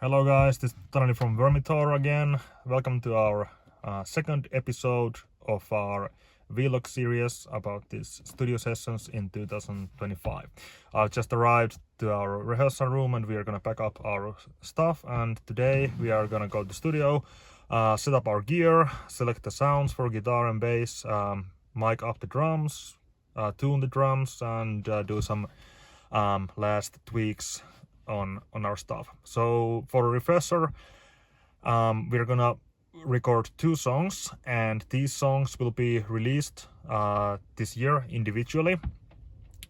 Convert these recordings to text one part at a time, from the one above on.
Hello guys, this is Taneli from Vermithor again. Welcome to our second episode of our vlog series about these studio sessions in 2025. I've just arrived to our rehearsal room and we are gonna pack up our stuff, and today we are gonna go to the studio, set up our gear, select the sounds for guitar and bass, mic up the drums, tune the drums, and do some last tweaks on our stuff. So for a refresher, we're gonna record 2 songs, and these songs will be released this year individually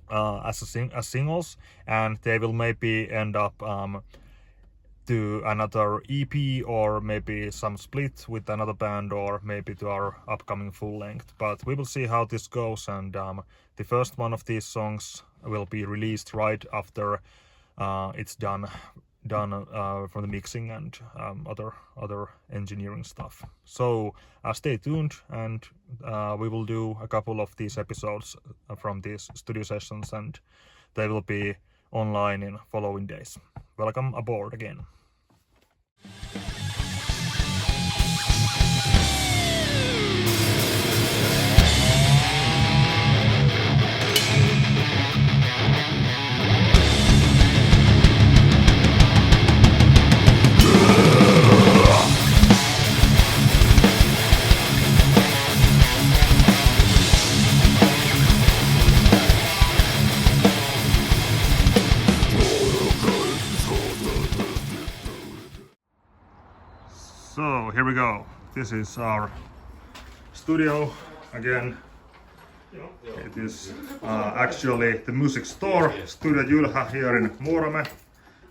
as singles, and they will maybe end up to another EP or maybe some split with another band or maybe to our upcoming full length. But we will see how this goes, and the first one of these songs will be released right after it's done for the mixing and other engineering stuff. So stay tuned, and we will do a couple of these episodes from these studio sessions, and they will be online in following days. Welcome aboard again. So here we go. This is our studio again. It is actually the music store, Studio Jylhä, here in Muurame.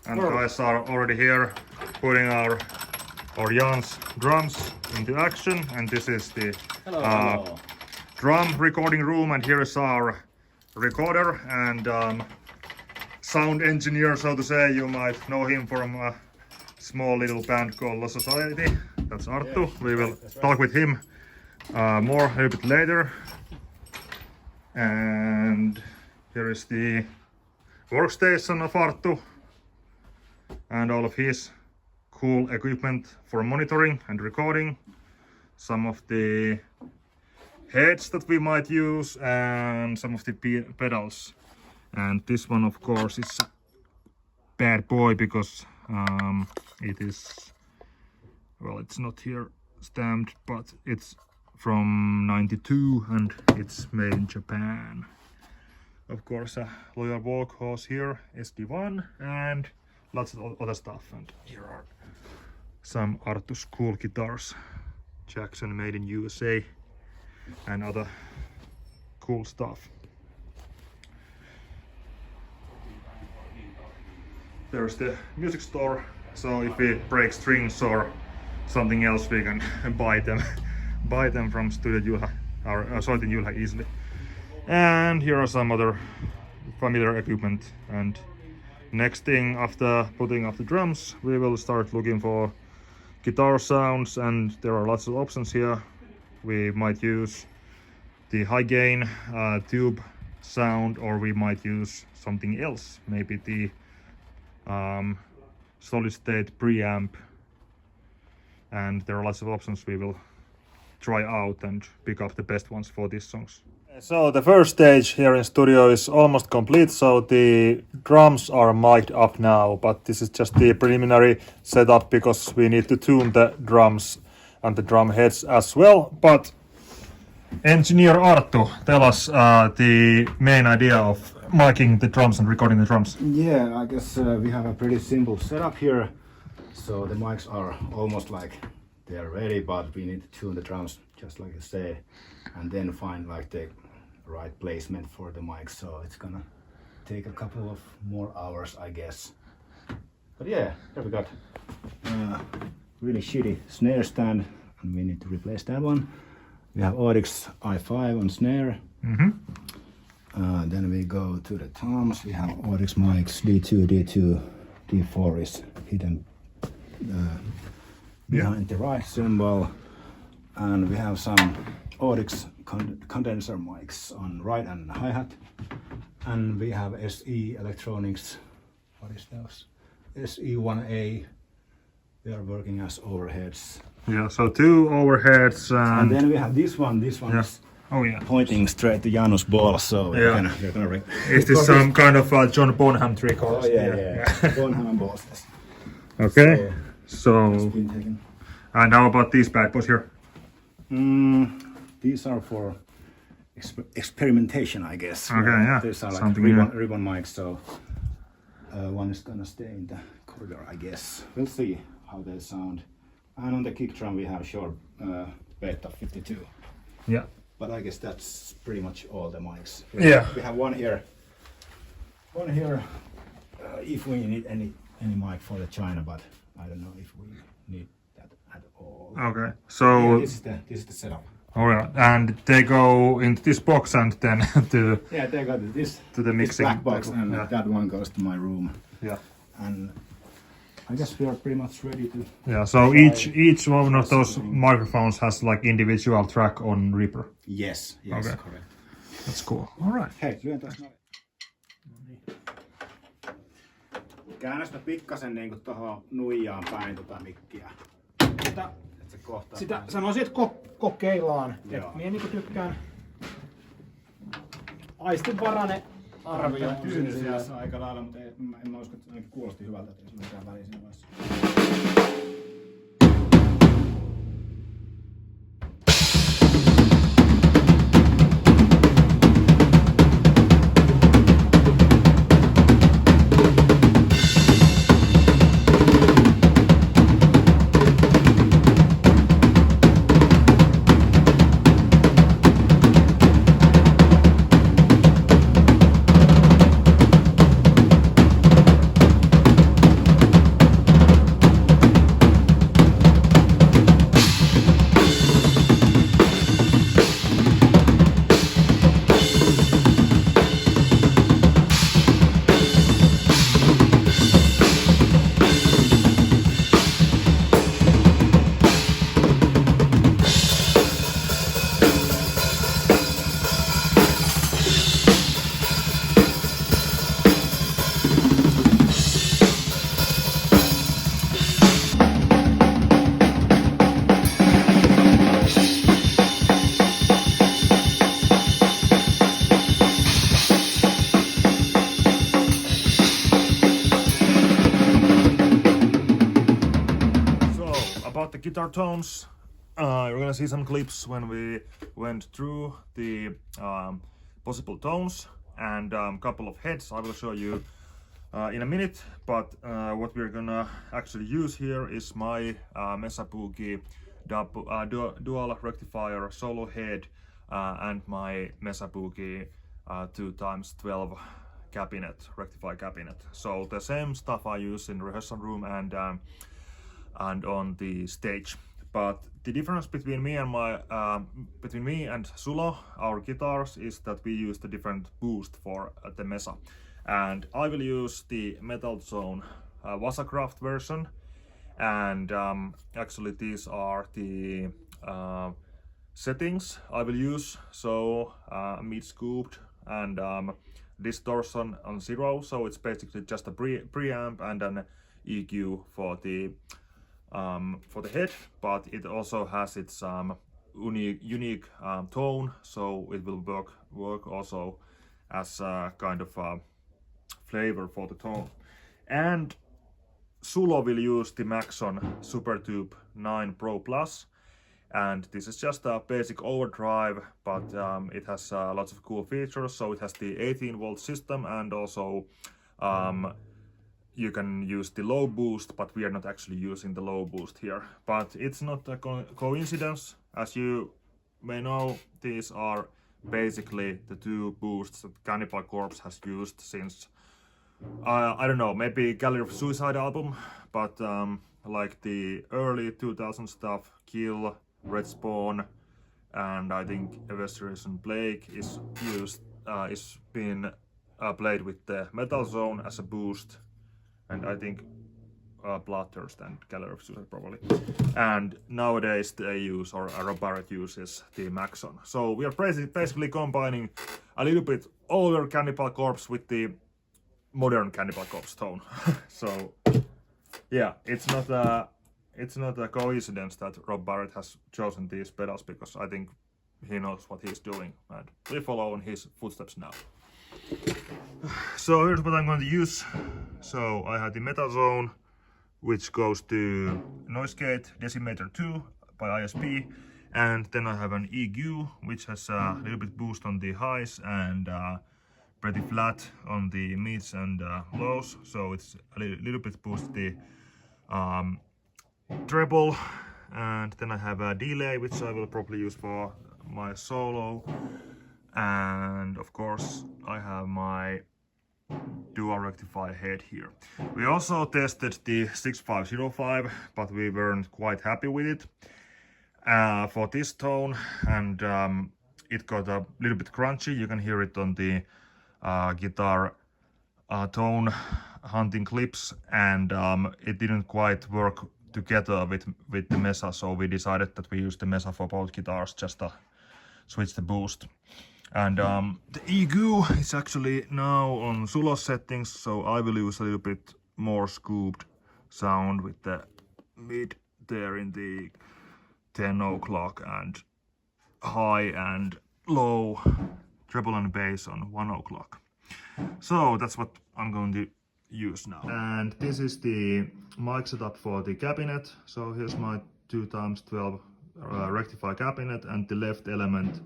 And guys are already here putting our Jan's drums into action. And this is the drum recording room, and here is our recorder and sound engineer, so to say. You might know him from a small little band called Low Society. That's Arttu. We will talk with him more a little bit later. And here is the workstation of Arttu and all of his cool equipment for monitoring and recording. Some of the heads that we might use and some of the pedals. And this one, of course, is a bad boy because it is, well, it's not here stamped, but it's from 92 and it's made in Japan. Of course, a loyal workhorse here, SD1, and lots of other stuff. And here are some Arttu's cool guitars, Jackson made in USA, and other cool stuff. There's the music store, so if we break strings or something else, we can buy them from Studio Jylhä, or Soitin Jylhä easily. And here are some other familiar equipment. And next thing, after putting up the drums, we will start looking for guitar sounds, and there are lots of options here. We might use the high gain tube sound, or we might use something else, maybe the solid state preamp, and there are lots of options we will try out and pick up the best ones for these songs. So the first stage here in studio is almost complete, so the drums are mic'd up now, but this is just the preliminary setup because we need to tune the drums and the drum heads as well. But engineer Arttu, tell us the main idea of miking the drums and recording the drums. Yeah, I guess we have a pretty simple setup here. So the mics are almost like they're ready, but we need to tune the drums, just like you say, and then find like the right placement for the mics. So it's gonna take a couple of more hours, I guess. But yeah, here we got really shitty snare stand, and we need to replace that one. We have Audix i5 on snare. Then we go to the toms. We have Audix mics D2, D2, D4 is hidden behind the right cymbal, and we have some Audix condenser mics on right and hi-hat, and we have SE Electronics, what is those? SE1A They are working as overheads. Yeah, so 2 overheads And then we have this one. This one is pointing straight to Janus' ball. So we're gonna is this some kind of John Bonham trick? Oh yeah. Bonham balls. Yes. Okay. So been taken. and how about these bad boys here? These are for experimentation, I guess. Okay, yeah. These are like Something ribbon mics, so one is gonna stay in the corridor, I guess. We'll see how they sound. And on the kick drum we have short beta 52. Yeah. But I guess that's pretty much all the mics. We have one here. If we need any mic for the China, but I don't know if we need that at all. Okay. So this is the setup. Oh yeah, and they go into this box and then to they got this to the mixing black box, and that one goes to my room. Yeah. And I guess we are pretty much ready to. Yeah. So each one of those microphones has like individual track on Reaper. Yes. Okay. Correct. That's cool. All right. Hei, lyön taas noin. Käännä sitä pikkasen niinku tohon nuijaan päin mikkiä. Sitä sanoisin, että kokeillaan. Mie niinku tykkään aistinvarainen arvio. Tyynisiässä aika lailla, mutta en mä usko, että se ainakin kuulosti hyvältä, että ei se mitään väliä siinä vaiheessa. guitar tones. You're gonna see some clips when we went through the possible tones and a couple of heads I will show you in a minute, but what we're gonna actually use here is my Mesa Boogie dual rectifier solo head and my Mesa Boogie 2x12 cabinet, rectifier cabinet. So the same stuff I use in rehearsal room and on the stage. But the difference between me and Sulo, our guitars, is that we use the different boost for the Mesa. And I will use the Metal Zone Wasacraft version. And actually these are the settings I will use. So mid scooped and distortion on 0. So it's basically just a preamp and an EQ for the head, but it also has its unique tone, so it will work also as a kind of flavor for the tone. And Sulo will use the Maxon Supertube 9 Pro Plus, and this is just a basic overdrive, but it has lots of cool features. So it has the 18-volt system, and also you can use the low boost, but we are not actually using the low boost here. But it's not a coincidence. As you may know, these are basically the two boosts that Cannibal Corpse has used since, I don't know, maybe Gallery of Suicide album, but like the early 2000 stuff, Kill, Red Spawn, and I think Evisceration Blake is being played with the Metal Zone as a boost. And I think Bloodthirst and Gallery of Suicide probably. And nowadays they use, or Rob Barrett uses, the Maxon. So we are basically combining a little bit older Cannibal Corpse with the modern Cannibal Corpse tone. So yeah, it's not it's not a coincidence that Rob Barrett has chosen these pedals, because I think he knows what he's doing, and we follow in his footsteps now. So here's what I'm going to use. So I have the Metal Zone, which goes to Noise Gate Decimator 2 by ISP, and then I have an EQ, which has a little bit boost on the highs and pretty flat on the mids and lows, so it's a little bit boost the treble. And then I have a delay, which I will probably use for my solo, and of course I have my dual rectifier head here. We also tested the 6505, but we weren't quite happy with it for this tone, and it got a little bit crunchy. You can hear it on the guitar tone hunting clips, and it didn't quite work together with the Mesa, so we decided that we use the Mesa for both guitars, just to switch the boost. And the EQ is actually now on Sulo settings, so I will use a little bit more scooped sound with the mid there in the 10 o'clock, and high and low treble and bass on 1 o'clock. So that's what I'm going to use now. And this is the mic setup for the cabinet. So here's my 2x12 rectifier cabinet, and the left element,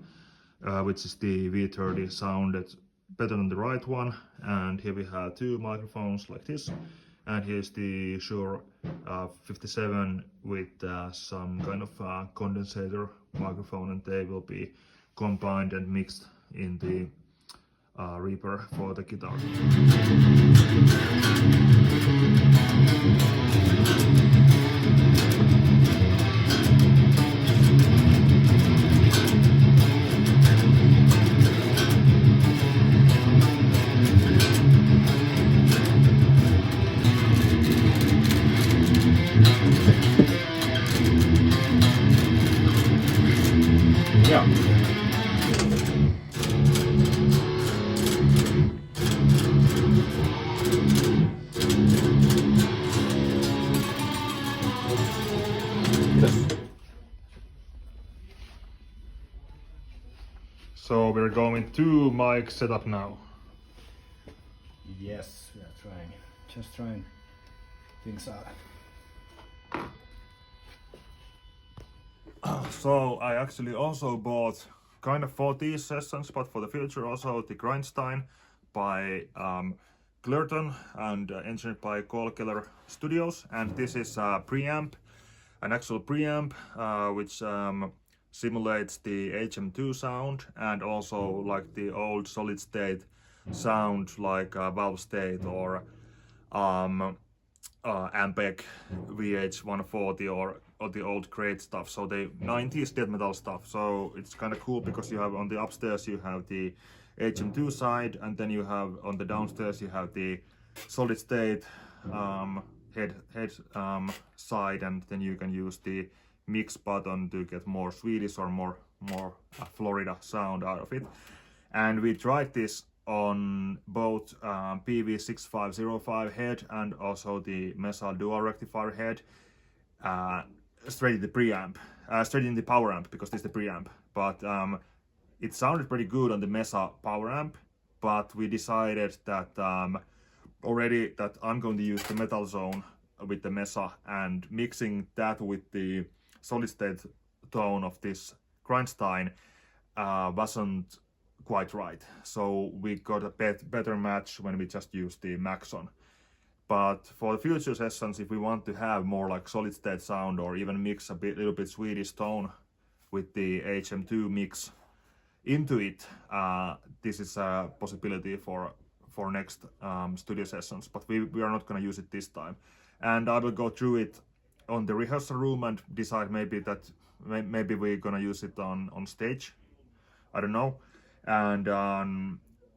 which is the V30, sounded better than the right one. And here we have two microphones like this, and here's the Shure 57 with some kind of condensator microphone, and they will be combined and mixed in the Reaper for the guitar. Yeah. So we're going to mic setup now. Yes, we are just trying things out. So I actually also bought, kind of for these sessions, but for the future also, the Grindstein by Klirrton and engineered by Klirrton Studios. And this is a preamp, an actual preamp, which simulates the HM2 sound, and also like the old solid state sound, like Valve State or Ampeg VH140 or the old great stuff, so the 90s death metal stuff. So it's kind of cool because you have on the upstairs you have the HM2 side, and then you have on the downstairs you have the solid state head side, and then you can use the mix button to get more Swedish or more Florida sound out of it. And we tried this on both PV6505 head and also the Mesa dual rectifier head, straight in the preamp, straight in the power amp, because this is the preamp. But it sounded pretty good on the Mesa power amp, but we decided that already that I'm going to use the Metal Zone with the Mesa, and mixing that with the solid state tone of this Grindstein wasn't quite right. So we got a better match when we just used the Maxon. But for the future sessions, if we want to have more like solid state sound, or even mix a little bit Swedish tone with the HM2 mix into it, this is a possibility for next studio sessions. But we are not going to use it this time. And I will go through it on the rehearsal room and decide maybe we're going to use it on stage. I don't know. And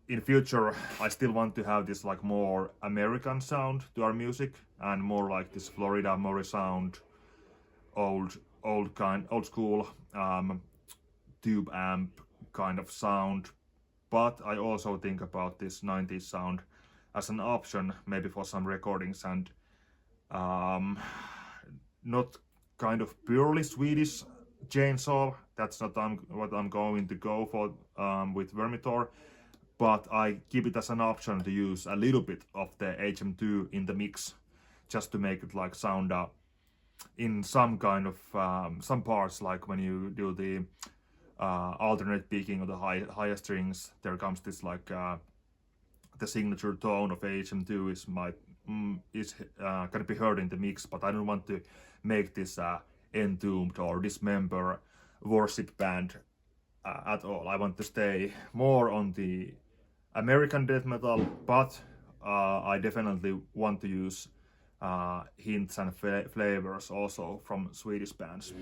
in future, I still want to have this like more American sound to our music, and more like this Florida Murray sound, old school tube amp kind of sound. But I also think about this 90s sound as an option, maybe for some recordings. And not kind of purely Swedish chainsaw. That's not what I'm going to go for with Vermithor, but I keep it as an option to use a little bit of the HM2 in the mix, just to make it like sound in some kind of some parts, like when you do the alternate picking of the higher strings, there comes this like the signature tone of HM2 is gonna be heard in the mix, but I don't want to make this entombed or dismember worship band at all. I want to stay more on the American death metal, but I definitely want to use hints and flavors also from Swedish bands.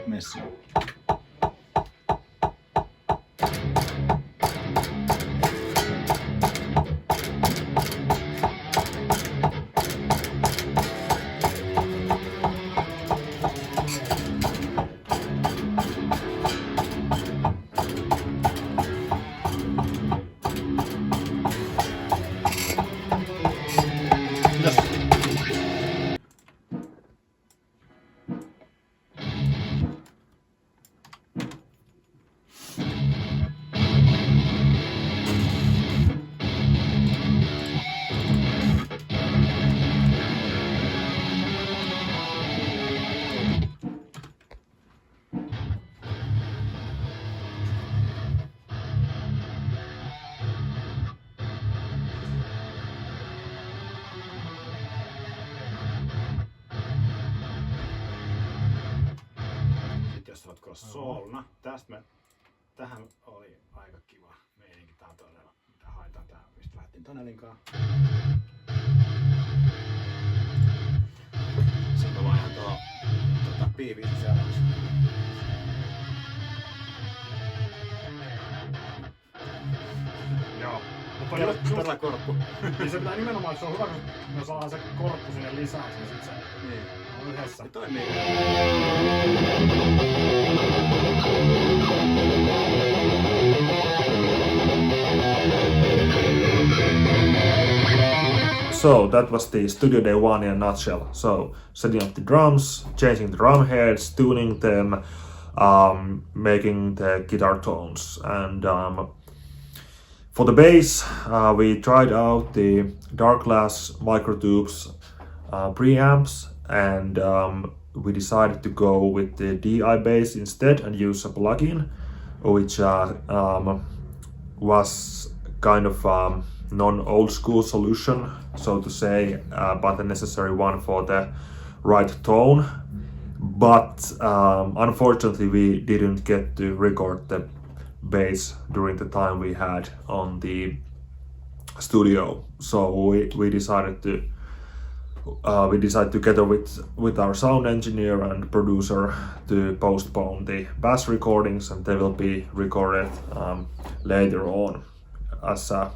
Mesa. Jos oletko solna, tähän oli aika kiva meininki. Tää on todella, mitä haetaan tähän, mistä lähdettiin Tanelin kanssa. Sitten vaan ihan tuo piiviin seuraavaksi. Joo. Todella korppu. Niin se pitää nimenomaan, se on hyvä, kun me saadaan se korppu sinne lisää, niin sit se on yhdessä. Se toimii. So that was the Studio Day 1 in a nutshell. So setting up the drums, changing the drum heads, tuning them, making the guitar tones, and for the bass, we tried out the Darkglass Microtubes preamps, and we decided to go with the DI bass instead and use a plugin, which was kind of non-old school solution, so to say, but a necessary one for the right tone. But unfortunately, we didn't get to record the bass during the time we had on the studio, so we decided together with our sound engineer and producer to postpone the bass recordings, and they will be recorded later on as a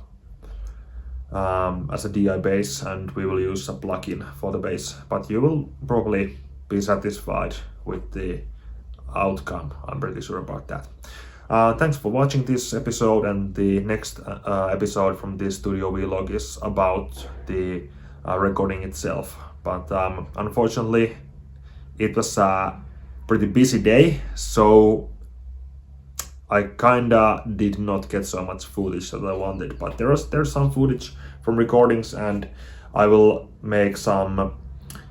DI bass, and we will use a plugin for the bass, but you will probably be satisfied with the outcome. I'm pretty sure about that. Thanks for watching this episode, and the next episode from this studio vlog is about the recording itself. But unfortunately, it was a pretty busy day, so I kinda did not get so much footage that I wanted. But there's some footage from recordings, and I will make some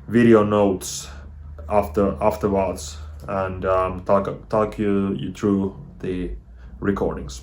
video notes afterwards and talk you through the recordings.